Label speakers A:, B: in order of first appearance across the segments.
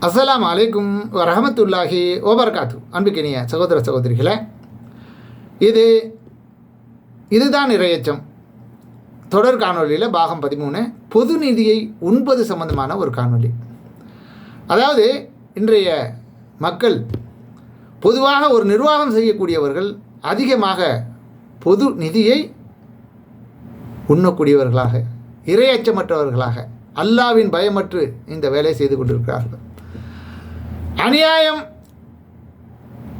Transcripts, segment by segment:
A: அஸ்ஸலாமு அலைக்கும் வரஹமத்துல்லாஹி வபரகாத்து. அன்புக்கினிய சகோதர சகோதரிகளே, இதுதான் இறையச்சம் தொடர் காணொலியில் பாகம் 13 பொது நிதியை உண்பது சம்பந்தமான ஒரு காணொலி. அதாவது இன்றைய மக்கள் பொதுவாக ஒரு நிர்வாகம் செய்யக்கூடியவர்கள் அதிகமாக பொது நிதியை உண்ணக்கூடியவர்களாக, இறையச்சமற்றவர்களாக, அல்லாவின் பயமற்று இந்த வேலை செய்து கொண்டிருக்கிறார்கள்.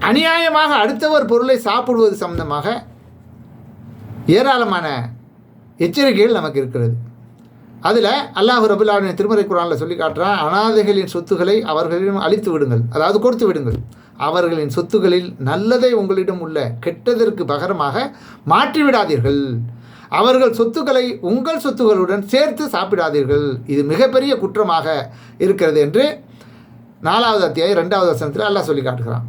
A: அநியாயமாக அடுத்தவர் பொருளை சாப்பிடுவது சம்பந்தமாக ஏராளமான எச்சரிக்கைகள் நமக்கு இருக்கிறது. அதில் அல்லாஹ் ரபுல் ஆலமீன் திருமறை குர்ஆனில் சொல்லி காட்டுறான், அனாதைகளின் சொத்துக்களை அவர்களிடம் அழித்து விடுங்கள், அதாவது கொடுத்து விடுங்கள். அவர்களின் சொத்துக்களில் நல்லதை உங்களிடம் உள்ள கெட்டதற்கு பகரமாக மாற்றிவிடாதீர்கள். அவர்கள் சொத்துக்களை உங்கள் சொத்துக்களுடன் சேர்த்து சாப்பிடாதீர்கள். இது மிகப்பெரிய குற்றமாக இருக்கிறது என்று 4வது அத்தியாயம் 2வது வசனத்தில் அல்லாஹ் சொல்லி காட்டுகிறான்.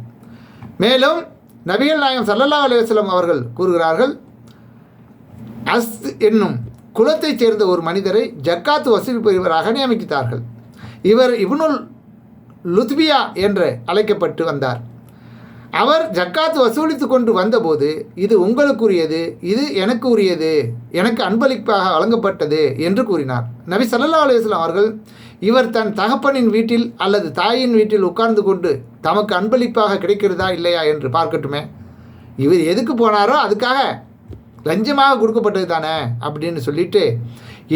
A: மேலும் நபிகள் நாயகம் ஸல்லல்லாஹு அலைஹி வஸல்லம் அவர்கள் கூறுகிறார்கள், அஸ் என்னும் குலத்தைச் சேர்ந்த ஒரு மனிதரை ஜக்காத்து வசூலிப்பவராக நியமித்தார்கள். இவர் இப்னுல் லுத்பியா என்று அழைக்கப்பட்டு வந்தார். அவர் ஜக்காத்து வசூலித்து கொண்டு வந்தபோது, இது உங்களுக்குரியது, இது எனக்கு உரியது, எனக்கு அன்பளிப்பாக வழங்கப்பட்டது என்று கூறினார். நபி ஸல்லல்லாஹு அலைஹி வஸல்லம் அவர்கள், இவர் தன் தகப்பனின் வீட்டில் அல்லது தாயின் வீட்டில் உட்கார்ந்து கொண்டு தமக்கு அன்பளிப்பாக கிடைக்கிறதா இல்லையா என்று பார்க்கட்டுமே, இவர் எதுக்கு போனாரோ அதுக்காக லஞ்சமாக கொடுக்கப்பட்டது தானே அப்படின்னு சொல்லிட்டு,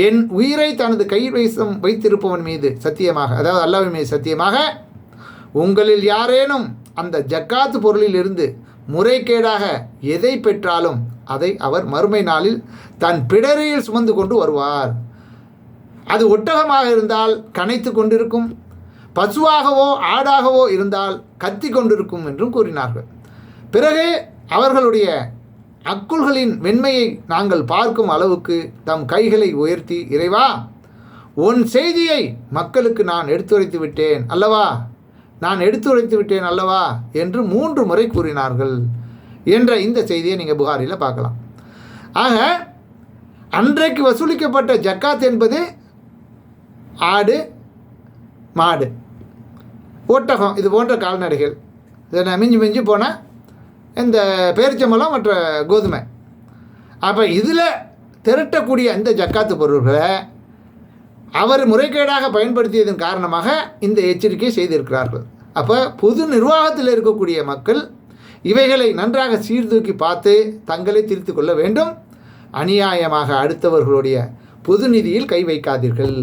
A: என் உயிரை தனது கைவசம் வைத்திருப்பவன் மீது சத்தியமாக, அதாவது அல்லாஹ்வின் மீது சத்தியமாக, உங்களில் யாரேனும் அந்த ஜக்காத்து பொருளில் இருந்து முறைகேடாக எதை பெற்றாலும் அதை அவர் மறுமை நாளில் தன் பிடரியில் சுமந்து கொண்டு வருவார். அது ஒட்டகமாக இருந்தால் கனைத்து கொண்டிருக்கும், பசுவாகவோ ஆடாகவோ இருந்தால் கத்தி கொண்டிருக்கும் என்றும் கூறினார்கள். பிறகு அவர்களுடைய அக்குள்களின் வெண்மையை நாங்கள் பார்க்கும் அளவுக்கு தம் கைகளை உயர்த்தி, இறைவா, உன் செய்தியை மக்களுக்கு நான் எடுத்துரைத்து விட்டேன் அல்லவா என்று 3 முறை கூறினார்கள் என்ற இந்த செய்தியை நீங்கள் புகாரில் பார்க்கலாம். ஆக அன்றைக்கு வசூலிக்கப்பட்ட ஜக்காத் என்பது ஆடு, மாடு, ஒட்டகம், இது போன்ற கால்நடைகள். இதை மிஞ்சி போனால் இந்த பேரிச்சம்பழம் மற்ற கோதுமை. அப்போ இதில் திரட்டக்கூடிய இந்த ஜக்காத்து பொருள்களை அவர் முறைகேடாக பயன்படுத்தியதன் காரணமாக இந்த எச்சரிக்கை செய்திருக்கிறார்கள். அப்போ பொது நிர்வாகத்தில் இருக்கக்கூடிய மக்கள் இவைகளை நன்றாக சீர்தூக்கி பார்த்து தங்களை திருத்தி கொள்ள வேண்டும். அநியாயமாக அடுத்தவர்களுடைய பொது நிதியில் கை வைக்காதீர்கள்.